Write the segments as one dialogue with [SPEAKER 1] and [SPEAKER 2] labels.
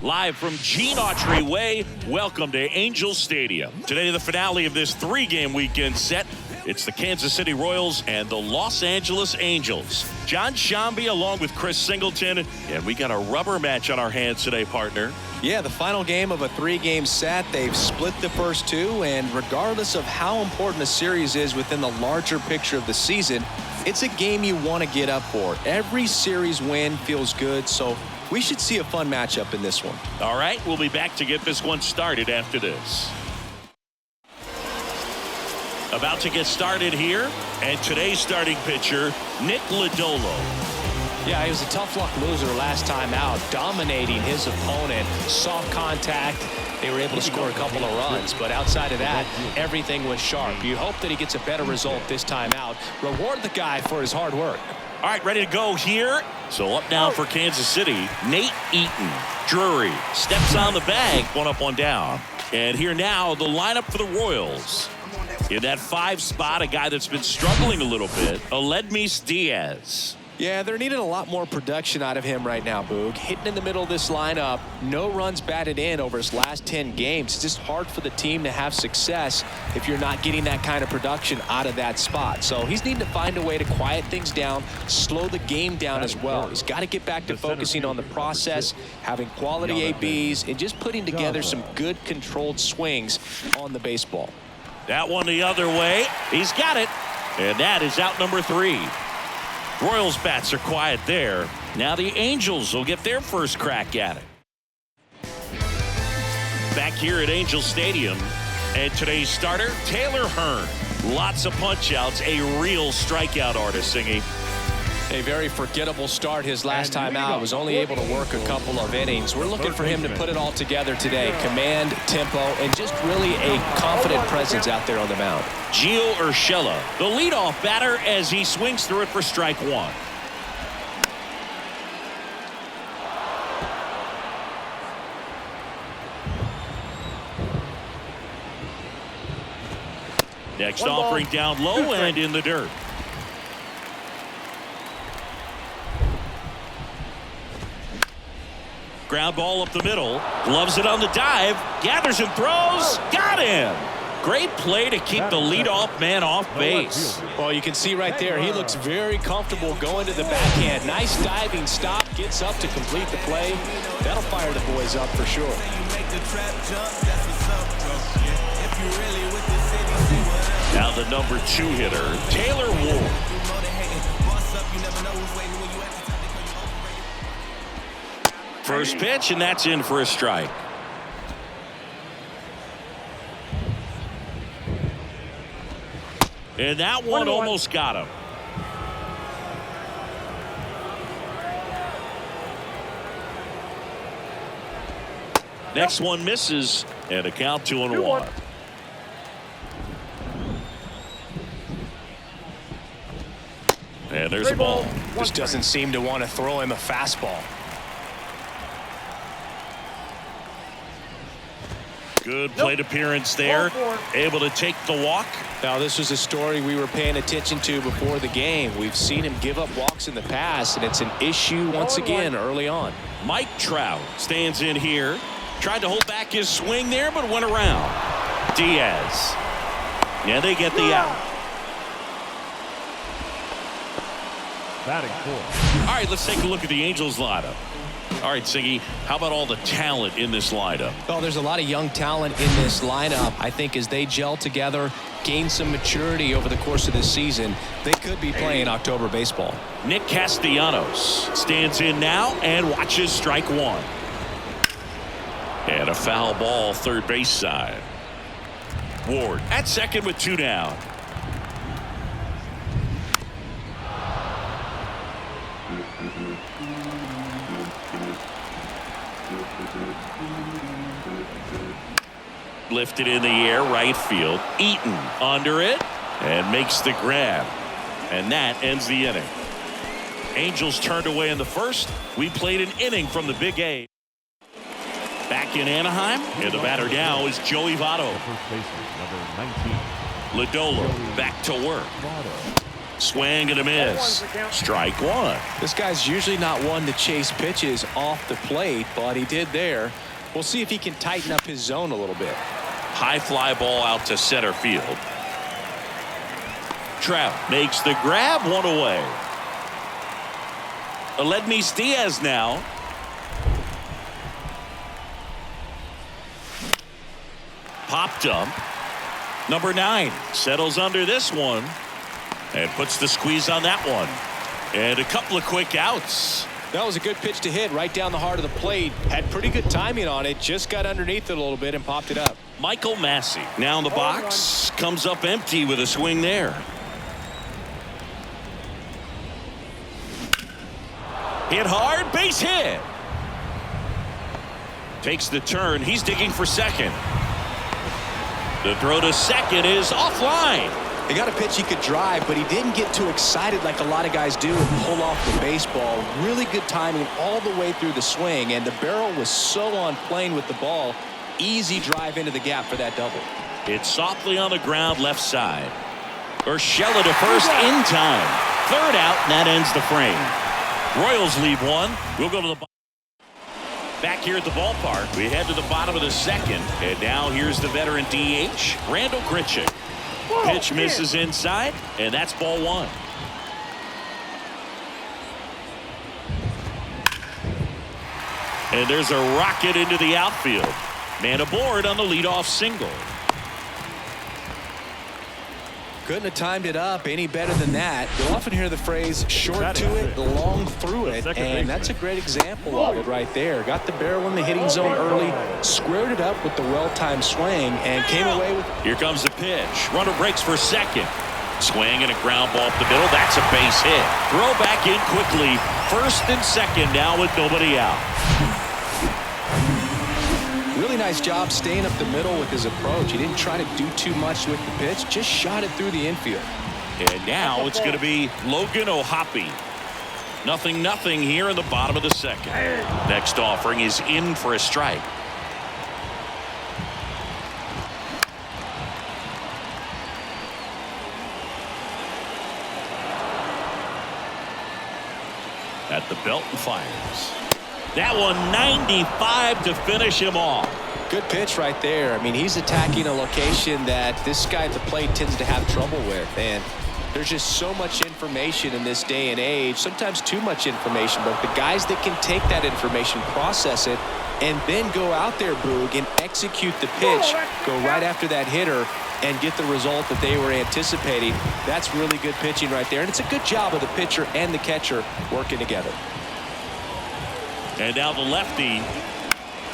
[SPEAKER 1] Live from Gene Autry Way, welcome to Angel Stadium. Today, the finale of this three-game weekend set. It's the Kansas City Royals and the Los Angeles Angels. John Shambi along with Chris Singleton, and we got a rubber match on our hands today, partner.
[SPEAKER 2] Yeah, the final game of a three-game set. They've split the first two, and regardless of how important a series is within the larger picture of the season, it's a game you want to get up for. Every series win feels good, so we should see a fun matchup in this one.
[SPEAKER 1] All right, we'll be back to get this one started after this. About to get started here, and today's starting pitcher, Nick Lodolo.
[SPEAKER 3] Yeah, he was a tough luck loser last time out, dominating his opponent. Soft contact. They were able to score a couple of runs, but outside of that, everything was sharp. You hope that he gets a better result this time out. Reward the guy for his hard work.
[SPEAKER 1] All right, ready to go here. So up now for Kansas City, Nate Eaton. Drury steps on the bag, one up, one down. And here now, the lineup for the Royals. In that 5 spot, a guy that's been struggling a little bit, Aledmys Diaz.
[SPEAKER 2] Yeah, they're needing a lot more production out of him right now, Boog. Hitting in the middle of this lineup, no runs batted in over his last 10 games. It's just hard for the team to have success if you're not getting that kind of production out of that spot. So he's needing to find a way to quiet things down, slow the game down as well. He's got to get back to focusing on the process, having quality ABs, and just putting together some good controlled swings on the baseball.
[SPEAKER 1] That one the other way. He's got it. And that is out number 3. Royals bats are quiet there. Now the Angels will get their first crack at it. Back here at Angel Stadium, and today's starter, Taylor Hearn. Lots of punch outs, a real strikeout artist, Singy.
[SPEAKER 3] A very forgettable start his last time out. Was only able to work a couple of innings. We're looking for him to put it all together today. Command, tempo, and just really a confident presence out there on the mound.
[SPEAKER 1] Gio Urshela, the leadoff batter, as he swings through it for strike 1. Next offering down low and in the dirt. Ground ball up the middle. Gloves it on the dive. Gathers and throws. Got him. Great play to keep the leadoff man off base.
[SPEAKER 3] Well, you can see right there, he looks very comfortable going to the backhand. Nice diving stop. Gets up to complete the play. That'll fire the boys up for sure.
[SPEAKER 1] Now the number 2 hitter, Taylor Ward. First pitch, and that's in for a strike. And that one almost got him. Next one misses, and a count 2-1. And there's a ball.
[SPEAKER 3] Just doesn't seem to want to throw him a fastball.
[SPEAKER 1] Good plate appearance there. Able to take the walk.
[SPEAKER 3] Now, this was a story we were paying attention to before the game. We've seen him give up walks in the past, and it's an issue once again early on.
[SPEAKER 1] Mike Trout stands in here. Tried to hold back his swing there, but went around. Diaz. Yeah, they get the out.
[SPEAKER 4] Batting 4.
[SPEAKER 1] All right, let's take a look at the Angels lineup. All right, Siggy, how about all the talent in this lineup?
[SPEAKER 3] Well, there's a lot of young talent in this lineup. I think as they gel together, gain some maturity over the course of this season, they could be playing October baseball.
[SPEAKER 1] Nick Castellanos stands in now and watches strike 1. And a foul ball, third base side. Ward at second with 2 down. Lifted in the air, right field. Eaton under it and makes the grab. And that ends the inning. Angels turned away in the first. We played an inning from the Big A. Back in Anaheim, and the batter now is Joey Votto.
[SPEAKER 4] First baseman, number 19.
[SPEAKER 1] Lodolo back to work. Swing and a miss. Strike one.
[SPEAKER 2] This guy's usually not one to chase pitches off the plate, but he did there. We'll see if he can tighten up his zone a little bit.
[SPEAKER 1] High fly ball out to center field. Trout makes the grab, one away. Aledmys Diaz now. Popped up. Number 9 settles under this one and puts the squeeze on that one. And a couple of quick outs.
[SPEAKER 2] That was a good pitch to hit right down the heart of the plate. Had pretty good timing on it. Just got underneath it a little bit and popped it up.
[SPEAKER 1] Michael Massey now in the box. Comes up empty with a swing there. Hit hard, base hit. Takes the turn. He's digging for second. The throw to second is offline.
[SPEAKER 2] He got a pitch he could drive, but he didn't get too excited like a lot of guys do and pull off the baseball. Really good timing all the way through the swing, and the barrel was so on plane with the ball. Easy drive into the gap for that double.
[SPEAKER 1] It's softly on the ground left side. Urshela to first in time. Third out, and that ends the frame. Royals leave one. We'll go to the back here at the ballpark. We head to the bottom of the second, and now here's the veteran DH, Randall Grichuk. Pitch misses inside, and that's ball one. And there's a rocket into the outfield. Man aboard on the leadoff single.
[SPEAKER 2] Couldn't have timed it up any better than that. You'll often hear the phrase short to it, long through it, and that's a great example of it right there. Got the barrel in the hitting zone early, squared it up with the well-timed swing, and came away with.
[SPEAKER 1] Here comes the pitch. Runner breaks for second. Swing and a ground ball up the middle. That's a base hit. Throw back in quickly. First and second now with nobody out.
[SPEAKER 2] Really nice job staying up the middle with his approach. He didn't try to do too much with the pitch, just shot it through the infield.
[SPEAKER 1] And now it's going to be Logan O'Hoppe. 0-0 here in the bottom of the second. Next offering is in for a strike. At the belt and fires. That one 95 to finish him off.
[SPEAKER 2] Good pitch right there. I mean, he's attacking a location that this guy at the plate tends to have trouble with. And there's just so much information in this day and age, sometimes too much information. But the guys that can take that information, process it, and then go out there, Boog, and execute the pitch, go right after that hitter, and get the result that they were anticipating. That's really good pitching right there. And it's a good job of the pitcher and the catcher working together.
[SPEAKER 1] And now the lefty.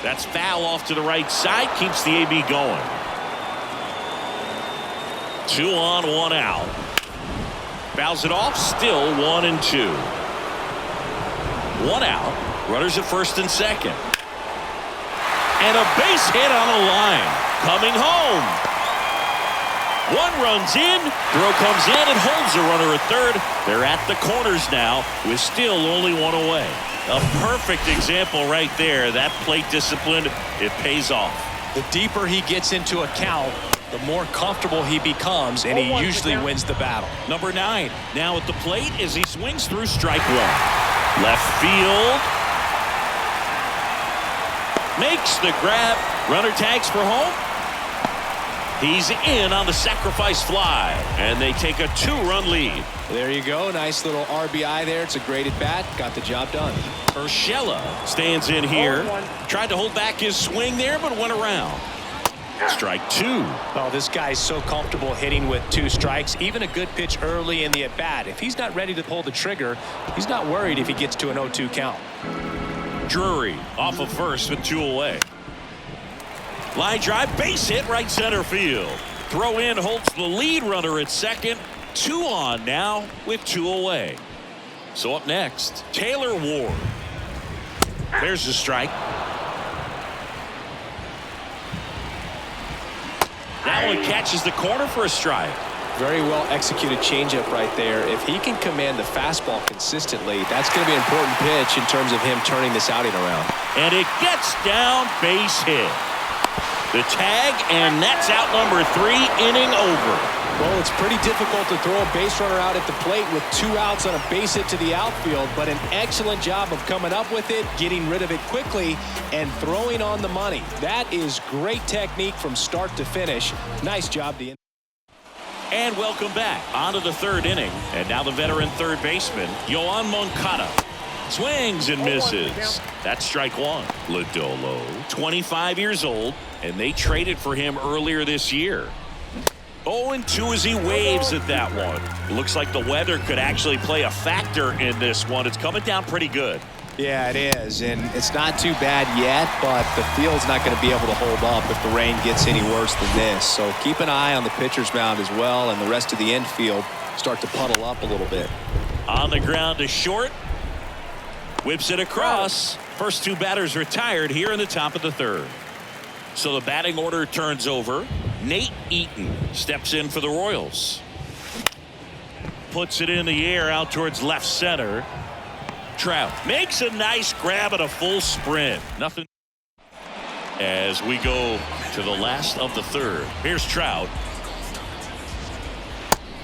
[SPEAKER 1] That's foul off to the right side. Keeps the AB going. 2 on, 1 out. Fouls it off. Still 1-2. 1 out. Runners at first and second. And a base hit on the line. Coming home. 1 runs in. Throw comes in and holds the runner at third. They're at the corners now with still only 1 away. A perfect example right there. That plate discipline, it pays off.
[SPEAKER 2] The deeper he gets into a count, the more comfortable he becomes, and he usually wins the battle.
[SPEAKER 1] Number 9 now at the plate as he swings through strike one. Left field. Makes the grab. Runner tags for home. He's in on the sacrifice fly, and they take a 2-run lead.
[SPEAKER 2] There you go. Nice little RBI there. It's a great at-bat. Got the job done.
[SPEAKER 1] Urshela stands in here. Tried to hold back his swing there, but went around. Strike 2.
[SPEAKER 2] Oh, this guy's so comfortable hitting with 2 strikes. Even a good pitch early in the at-bat. If he's not ready to pull the trigger, he's not worried if he gets to an 0-2 count.
[SPEAKER 1] Drury off of first with 2 away. Line drive, base hit, right center field. Throw in holds the lead runner at second. 2 on now with 2 away. So up next, Taylor Ward. There's the strike. That one catches the corner for a strike.
[SPEAKER 2] Very well executed changeup right there. If he can command the fastball consistently, that's going to be an important pitch in terms of him turning this outing around.
[SPEAKER 1] And it gets down, base hit. The tag, and that's out number 3, inning over.
[SPEAKER 2] Well, it's pretty difficult to throw a base runner out at the plate with 2 outs on a base hit to the outfield, but an excellent job of coming up with it, getting rid of it quickly, and throwing on the money. That is great technique from start to finish. Nice job, Dean.
[SPEAKER 1] And welcome back onto the 3rd inning. And now the veteran third baseman, Yoan Moncada. Swings and misses. That's strike 1. Lodolo, 25 years old, and they traded for him earlier this year. 0-2 as he waves at that one. It looks like the weather could actually play a factor in this one. It's coming down pretty good.
[SPEAKER 2] Yeah, it is, and it's not too bad yet, but the field's not going to be able to hold up if the rain gets any worse than this. So keep an eye on the pitcher's mound as well, and the rest of the infield start to puddle up a little bit.
[SPEAKER 1] On the ground to short. Whips it across. First 2 batters retired here in the top of the 3rd. So the batting order turns over. Nate Eaton steps in for the Royals. Puts it in the air out towards left center. Trout makes a nice grab at a full sprint. Nothing. As we go to the last of the 3rd. Here's Trout.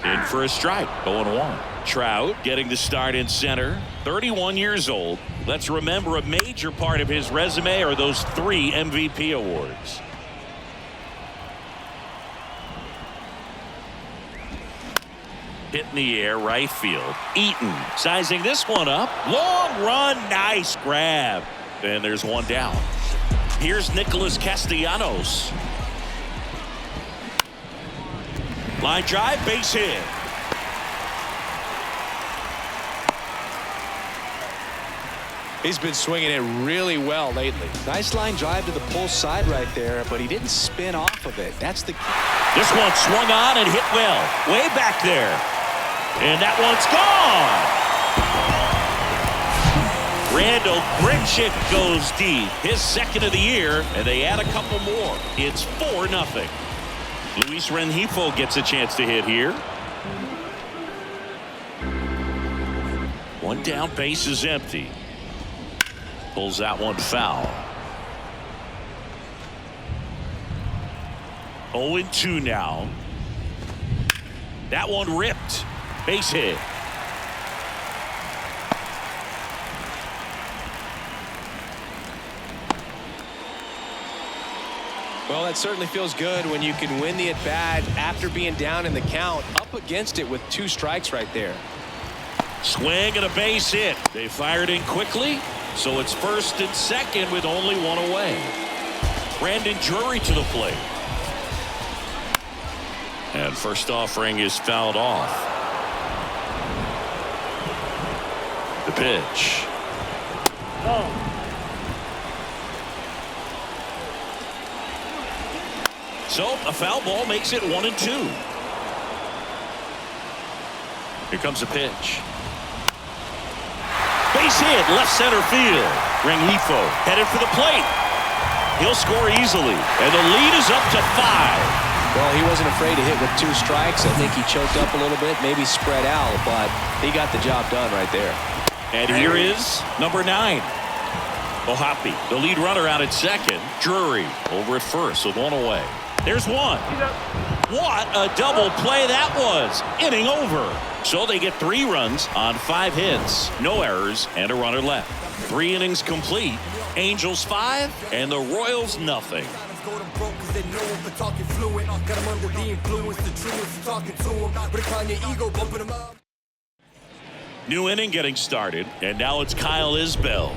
[SPEAKER 1] In for a strike. 0-1. Trout getting the start in center. 31 years old. Let's remember a major part of his resume are those 3 MVP awards. Hit in the air, right field. Eaton sizing this one up. Long run, nice grab. And there's one down. Here's Nicholas Castellanos. Line drive, base hit.
[SPEAKER 2] He's been swinging it really well lately. Nice line drive to the pull side right there, but he didn't spin off of it. That's the key.
[SPEAKER 1] This one swung on and hit well. Way back there. And that one's gone. Randall Grichuk goes deep. His 2nd of the year, and they add a couple more. It's 4-0. Luis Rengifo gets a chance to hit here. One down, base is empty. Pulls that one foul. 0-2 now. That one ripped. Base hit.
[SPEAKER 2] Well, that certainly feels good when you can win the at-bat after being down in the count, up against it with 2 strikes right there.
[SPEAKER 1] Swing and a base hit. They fired in quickly, so it's 1st and 2nd with only 1 away. Brandon Drury to the plate. And first offering is fouled off. The pitch. So a foul ball makes it 1-2. Here comes the pitch. Base hit, left center field. Rengifo headed for the plate. He'll score easily, and the lead is up to 5.
[SPEAKER 2] Well, he wasn't afraid to hit with 2 strikes. I think he choked up a little bit, maybe spread out, but he got the job done right there.
[SPEAKER 1] And here is number 9. Ohapi, the lead runner out at 2nd. Drury over at 1st with 1 away. There's 1. What a double play that was. Inning over. So they get 3 runs on 5 hits, no errors, and a runner left. 3 innings complete. Angels 5 and the Royals nothing. New inning getting started, and now it's Kyle Isbell.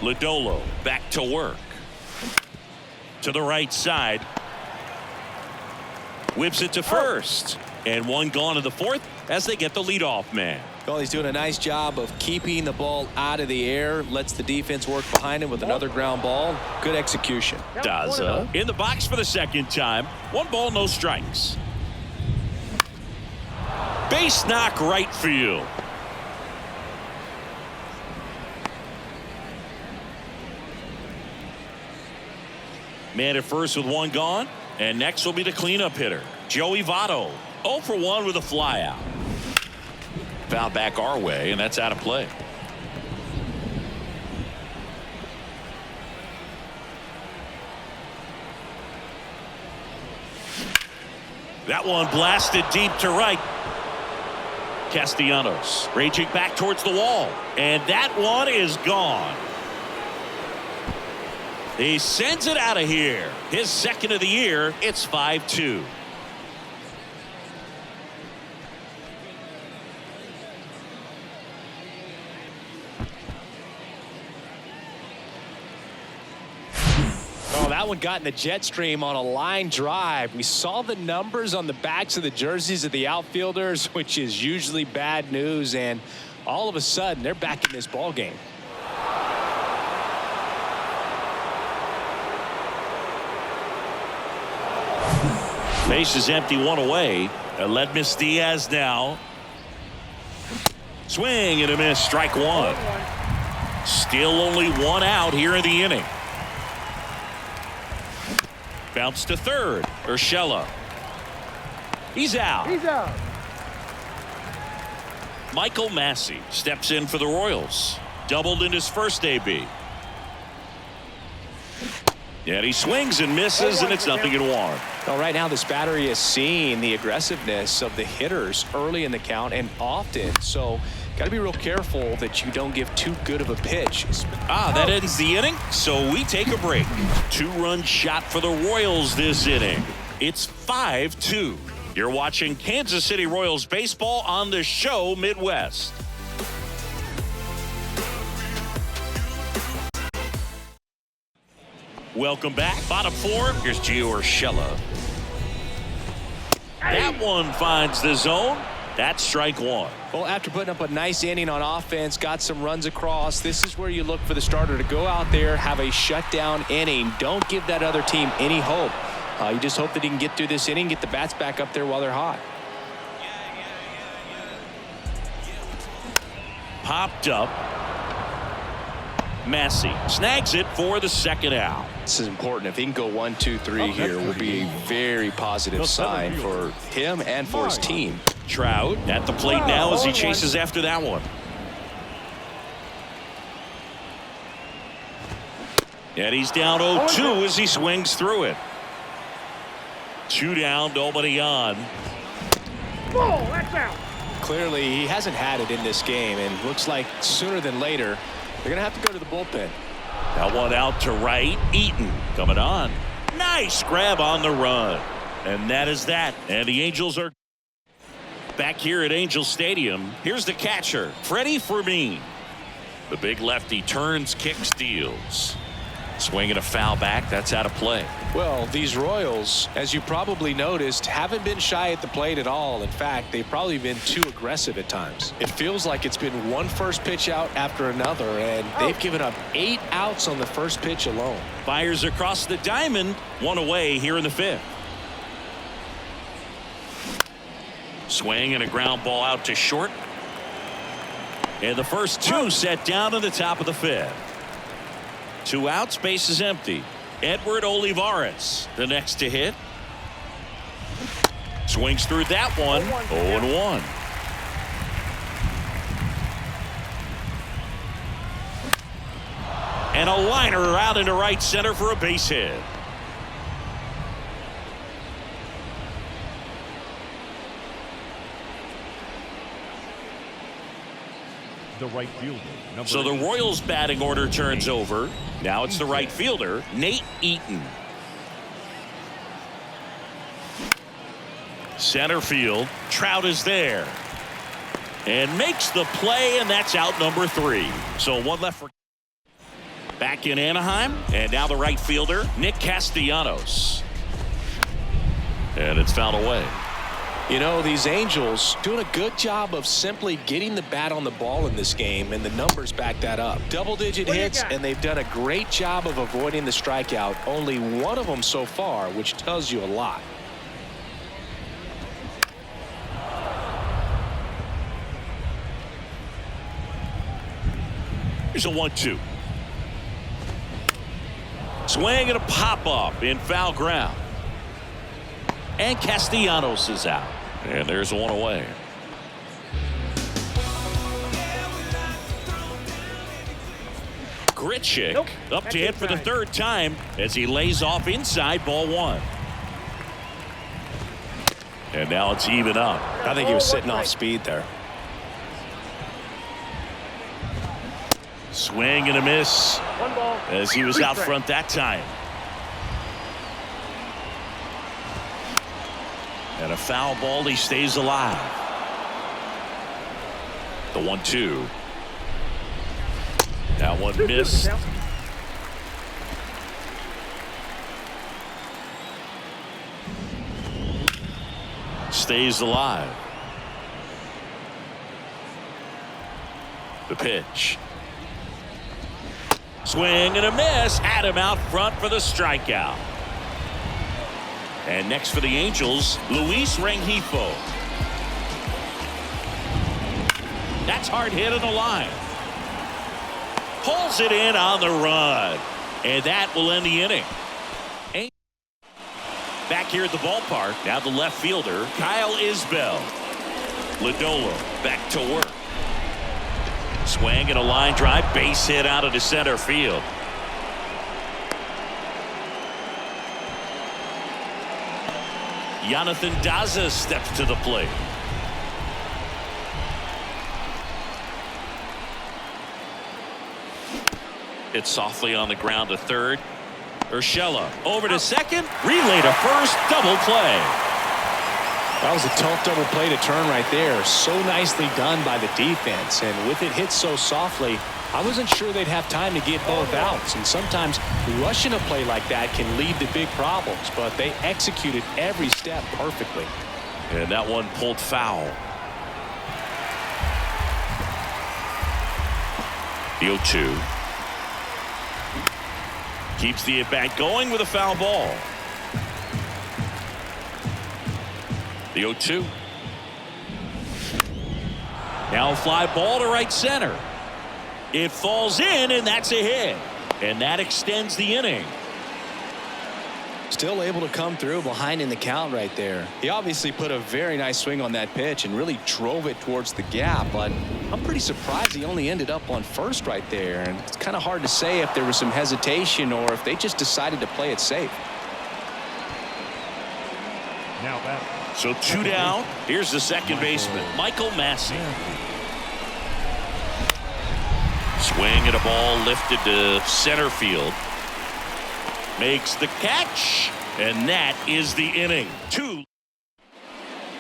[SPEAKER 1] Lodolo back to work. To the right side. Whips it to first. And 1 gone in the 4th as they get the leadoff man.
[SPEAKER 2] Well, he's doing a nice job of keeping the ball out of the air. Lets the defense work behind him with another ground ball. Good execution.
[SPEAKER 1] Daza in the box for the 2nd time. 1 ball, no strikes. Base knock right field. Man at first with 1 gone. And next will be the cleanup hitter, Joey Votto. 0 for 1 with a fly out. Foul back our way, and that's out of play. That one blasted deep to right. Castellanos raging back towards the wall. And that one is gone. He sends it out of here. His second of the year. It's 5-2.
[SPEAKER 2] Oh, that one got in the jet stream on a line drive. We saw the numbers on the backs of the jerseys of the outfielders, which is usually bad news. And all of a sudden, they're back in this ball game.
[SPEAKER 1] Base is empty, one away. Ledmus Diaz now. Swing and a miss, strike one. Still only one out here in the inning. Bounce to third. Urshela. He's out. Michael Massey steps in for the Royals. Doubled in his first AB. And he swings and misses, and it's 0-1.
[SPEAKER 2] Well, right now this battery is seeing the aggressiveness of the hitters early in the count and often. So got to be real careful that you don't give too good of a pitch.
[SPEAKER 1] That ends the inning, so we take a break. 2-run shot for the Royals this inning. It's 5-2. You're watching Kansas City Royals baseball on the show Midwest. Welcome back. Bottom four. Here's Gio Urshela. That one finds the zone. That's strike one.
[SPEAKER 2] Well, after putting up a nice inning on offense, got some runs across, this is where you look for the starter to go out there, have a shutdown inning. Don't give that other team any hope. You just hope that he can get through this inning, get the bats back up there while they're hot.
[SPEAKER 1] Popped up. Massey snags it for the second out.
[SPEAKER 2] This is important. If he can go 1, 2, 3 here, will be a very positive sign for him and for his team.
[SPEAKER 1] Trout at the plate now as he chases after that one. And he's down 0-2 as he swings through it. 2 down, nobody on.
[SPEAKER 2] Clearly, he hasn't had it in this game, and looks like sooner than later, they're going to have to go to the bullpen.
[SPEAKER 1] That one out to right. Eaton coming on. Nice grab on the run. And that is that. And the Angels are back here at Angel Stadium. Here's the catcher, Freddie Fermin. The big lefty turns, kicks, deals. Swinging a foul back. That's out of play.
[SPEAKER 2] Well, these Royals, as you probably noticed, haven't been shy at the plate at all. In fact, they've probably been too aggressive at times. It feels like it's been one first pitch out after another, and they've given up 8 outs on the first pitch alone.
[SPEAKER 1] Fires across the diamond. One away here in the 5th. Swing and a ground ball out to short. And the first 2 set down in the top of the 5th. 2 outs, base is empty. Edward Olivares, the next to hit. Swings through that one. 0-1. And a liner out into right center for a base hit.
[SPEAKER 4] The right fielder.
[SPEAKER 1] So the Royals batting order turns over. Now it's the right fielder, Nate Eaton. Center field. Trout is there. And makes the play, and that's out number 3. So one left for back in Anaheim. And now the right fielder, Nick Castellanos. And it's fouled away.
[SPEAKER 2] You know, these Angels doing a good job of simply getting the bat on the ball in this game, and the numbers back that up. Double-digit hits, and they've done a great job of avoiding the strikeout. Only one of them so far, which tells you a lot.
[SPEAKER 1] Here's a 1-2. Swing and a pop-up in foul ground. And Castellanos is out. And there's one away. Grichuk up to hit for the 3rd time as he lays off inside, ball 1. And now it's even up.
[SPEAKER 2] I think he was sitting off speed there.
[SPEAKER 1] Swing and a miss as he was out front that time. And a foul ball. He stays alive. The 1-2. That one missed. Stays alive. The pitch. Swing and a miss. Had him out front for the strikeout. And next for the Angels, Luis Rengifo. That's hard hit on the line. Pulls it in on the run. And that will end the inning. Back here at the ballpark, now the left fielder, Kyle Isbell. Lodolo back to work. Swing and a line drive, base hit out of the center field. Jonathan Daza steps to the plate. It's softly on the ground to third. Urshela over to second. Relay to first. Double play.
[SPEAKER 2] That was a tough double play to turn right there. So nicely done by the defense. And with it hit so softly, I wasn't sure they'd have time to get both outs. And sometimes rushing a play like that can lead to big problems. But they executed every step perfectly.
[SPEAKER 1] And that one pulled foul. The 0-2. Keeps the at-bat going with a foul ball. The 0-2. Now a fly ball to right center. It falls in, and that's a hit. And that extends the inning.
[SPEAKER 2] Still able to come through behind in the count right there. He obviously put a very nice swing on that pitch and really drove it towards the gap, but I'm pretty surprised he only ended up on first right there. And it's kind of hard to say if there was some hesitation or if they just decided to play it safe.
[SPEAKER 4] Now that.
[SPEAKER 1] So 2 down. Here's the second baseman, Michael Massey. Swing and a ball lifted to center field. Makes the catch, and that is the inning. 2.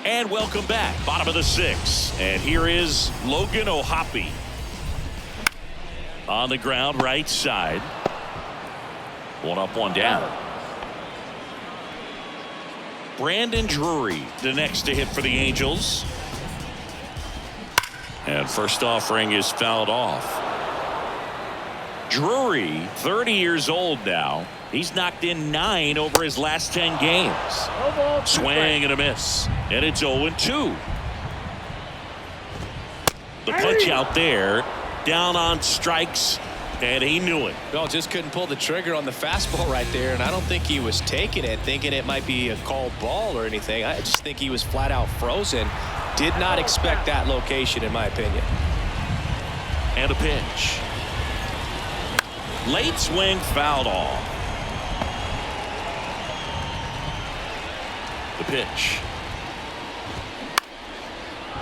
[SPEAKER 1] And welcome back. Bottom of the 6th. And here is Logan O'Hoppe. On the ground, right side. 1 up, 1 down. Brandon Drury, the next to hit for the Angels. And first offering is fouled off. Drury, 30 years old now. He's knocked in 9 over his last 10 games. Swing and a miss. And it's 0-2. The punch out there. Down on strikes. And he knew it.
[SPEAKER 2] No, just couldn't pull the trigger on the fastball right there. And I don't think he was taking it, thinking it might be a called ball or anything. I just think he was flat out frozen. Did not expect that location, in my opinion.
[SPEAKER 1] And a pitch. Late swing, fouled off. The pitch.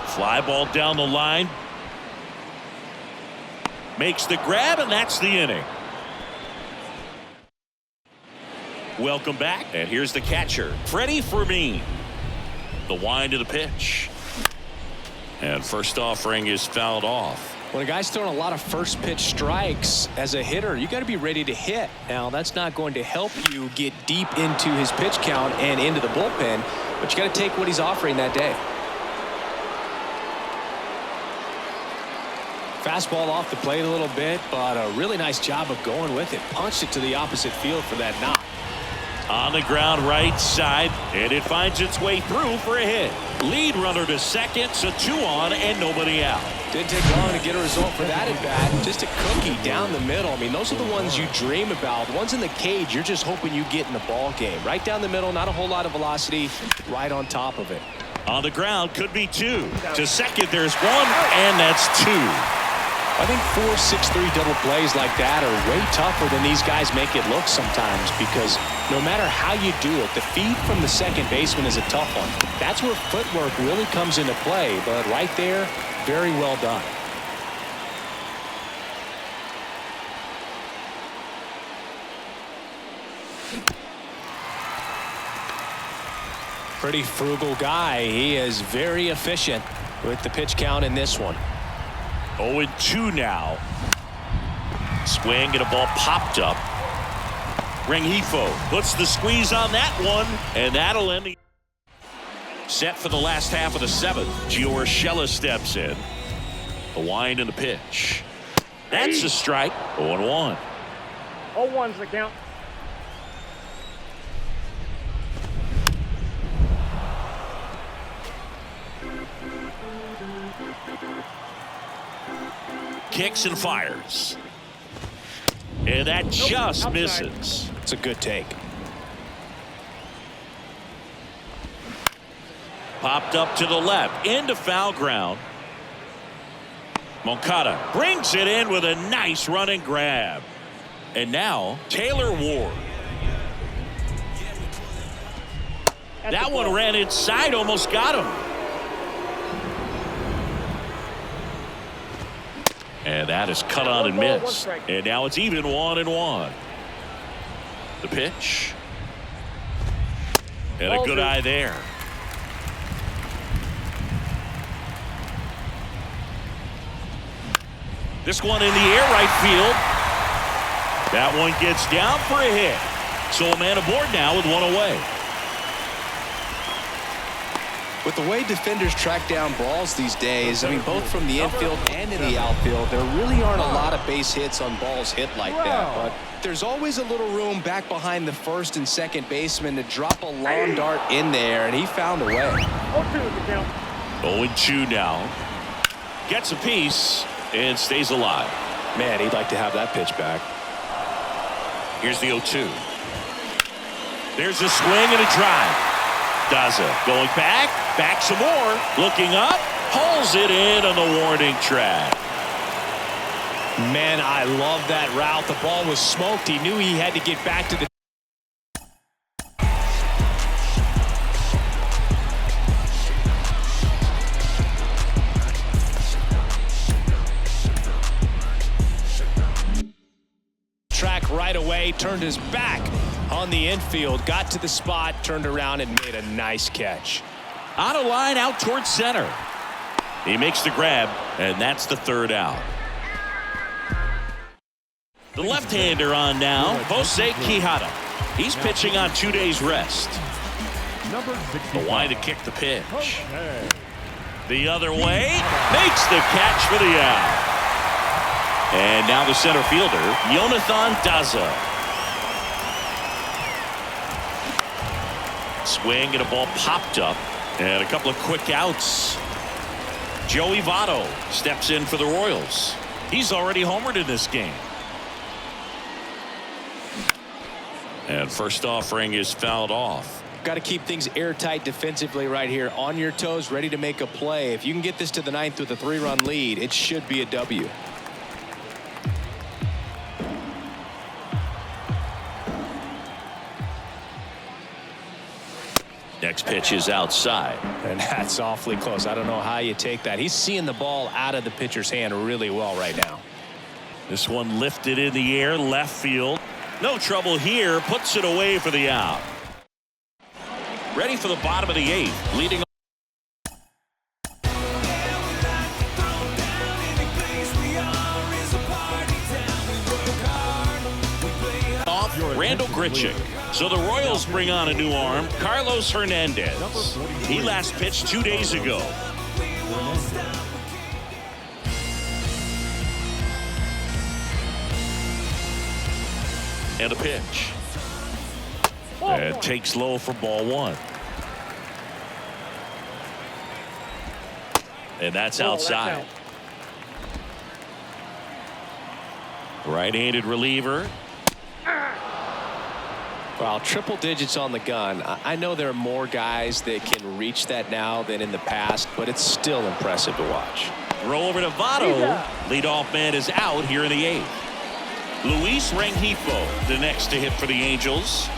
[SPEAKER 1] Fly ball down the line. Makes the grab, and that's the inning. Welcome back, and here's the catcher, Freddie Fermin. The wind of the pitch. And first offering is fouled off.
[SPEAKER 2] When a guy's throwing a lot of first pitch strikes as a hitter, you got to be ready to hit. Now, that's not going to help you get deep into his pitch count and into the bullpen, but you got to take what he's offering that day. Fastball off the plate a little bit, but a really nice job of going with it. Punched it to the opposite field for that knock.
[SPEAKER 1] On the ground, right side, and it finds its way through for a hit. Lead runner to second, so 2 on and nobody out.
[SPEAKER 2] Didn't take long to get a result for that at bat. Just a cookie down the middle. I mean, those are the ones you dream about. The ones in the cage, you're just hoping you get in the ball game. Right down the middle, not a whole lot of velocity, right on top of it.
[SPEAKER 1] On the ground, could be 2. To second, there's 1, and that's 2.
[SPEAKER 3] I think 4-6-3 double plays like that are way tougher than these guys make it look sometimes, because no matter how you do it, the feed from the second baseman is a tough one. That's where footwork really comes into play, but right there, very well done. Pretty frugal guy. He is very efficient with the pitch count in this one.
[SPEAKER 1] 0-2 now. Swing and a ball popped up. Rengifo puts the squeeze on that one, and that'll end the set for the last half of the seventh. Gio Urshela steps in. The wind and the pitch. That's a strike. 0-1.
[SPEAKER 5] 0-1's the count.
[SPEAKER 1] Kicks and fires. And that just misses.
[SPEAKER 3] It's a good take.
[SPEAKER 1] Popped up to the left. Into foul ground. Moncada brings it in with a nice running grab. And now Taylor Ward. That one ran inside, almost got him. And that is cut on and missed. And now it's even 1-1. The pitch. And a good eye there. This one in the air, right field. That one gets down for a hit. So a man aboard now with one away.
[SPEAKER 2] With the way defenders track down balls these days, I mean, both from the infield and in the outfield, there really aren't a lot of base hits on balls hit like that. But there's always a little room back behind the first and second baseman to drop a long dart in there, and he found a way.
[SPEAKER 1] 0-2 now. Gets a piece and stays alive.
[SPEAKER 3] Man, he'd like to have that pitch back.
[SPEAKER 1] Here's the 0-2. There's a swing and a drive. Daza going back some more, looking up, pulls it in on the warning track.
[SPEAKER 3] Man, I love that route. The ball was smoked. He knew he had to get back to the track right away, turned his back on the infield, got to the spot, turned around and made a nice catch.
[SPEAKER 1] On a line out towards center. He makes the grab, and that's the third out. The left-hander on now, Jose Quijada. He's pitching on 2 days rest. The wind to kick the pitch. The other way, makes the catch for the out. And now the center fielder, Jonathan Daza. Swing and a ball popped up, and a couple of quick outs. Joey Votto steps in for the Royals. He's already homered in this game. And first offering is fouled off.
[SPEAKER 2] Got to keep things airtight defensively right here, on your toes, ready to make a play. If you can get this to the ninth with a 3-run lead, it should be a W.
[SPEAKER 1] Next pitch is outside.
[SPEAKER 3] And that's awfully close. I don't know how you take that. He's seeing the ball out of the pitcher's hand really well right now.
[SPEAKER 1] This one lifted in the air, left field. No trouble here, puts it away for the out. Ready for the bottom of the eighth, leading off Randall Grichuk. So the Royals bring on a new arm, Carlos Hernandez. He last pitched 2 days ago. And a pitch. And takes low for ball one. And that's outside. Right-handed reliever.
[SPEAKER 2] Well, triple digits on the gun. I know there are more guys that can reach that now than in the past, but it's still impressive to watch.
[SPEAKER 1] Throw over to Votto. Leadoff man is out here in the 8th. Luis Rengifo, the next to hit for the Angels.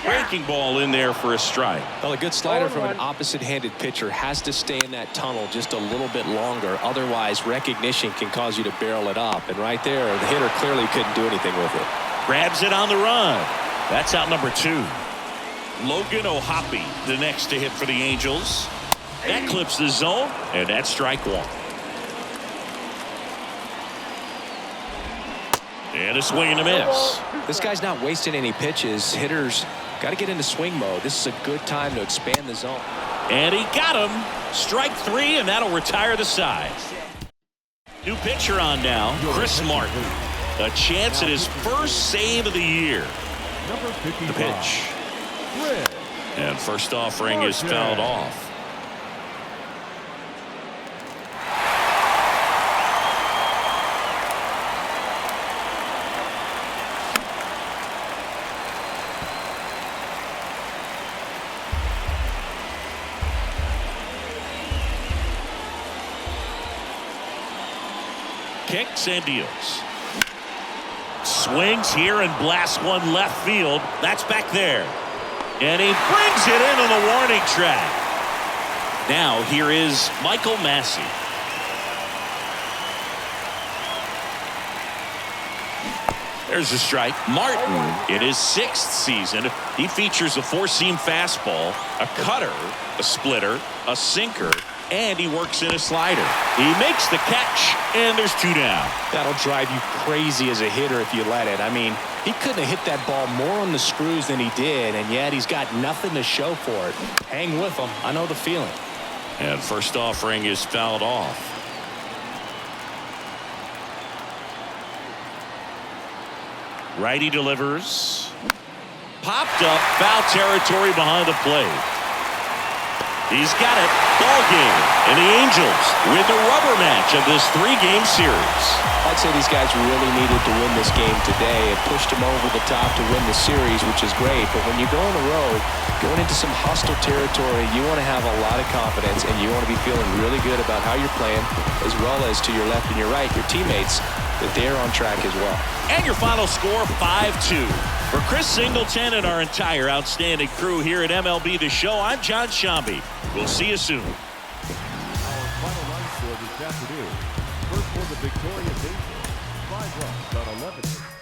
[SPEAKER 1] Breaking ball in there for a strike.
[SPEAKER 2] Well, a good slider from an opposite-handed pitcher has to stay in that tunnel just a little bit longer. Otherwise, recognition can cause you to barrel it up. And right there, the hitter clearly couldn't do anything with it.
[SPEAKER 1] Grabs it on the run. That's out number 2. Logan O'Hoppe, the next to hit for the Angels. That clips the zone, and that's strike 1. And a swing and a miss.
[SPEAKER 2] This guy's not wasting any pitches. Hitters got to get into swing mode. This is a good time to expand the zone.
[SPEAKER 1] And he got him. Strike 3, and that'll retire the side. New pitcher on now, Chris Martin. A chance at his first save of the year. The pitch. And first offering is fouled off. Kicks and deals. Swings here and blasts one left field. That's back there. And he brings it into the warning track. Now here is Michael Massey. There's a strike. Martin, in his 6th season, he features a 4-seam fastball, a cutter, a splitter, a sinker, and he works in a slider. He makes the catch, and there's 2 down.
[SPEAKER 3] That'll drive you crazy as a hitter if you let it. I mean, he couldn't have hit that ball more on the screws than he did, and yet he's got nothing to show for it. Hang with him. I know the feeling.
[SPEAKER 1] And first offering is fouled off. Righty delivers. Popped up, foul territory behind the plate. He's got it. Ball game. And the Angels win the rubber match of this 3-game series.
[SPEAKER 2] I'd say these guys really needed to win this game today. It pushed them over the top to win the series, which is great. But when you go on the road, going into some hostile territory, you want to have a lot of confidence, and you want to be feeling really good about how you're playing, as well as to your left and your right, your teammates, that they're on track as well.
[SPEAKER 1] And your final score, 5-2. For Chris Singleton and our entire outstanding crew here at MLB The Show, I'm John Shambi. We'll see you soon.
[SPEAKER 6] Our final run score this afternoon. First for the victorious Angels, 5 runs on 11.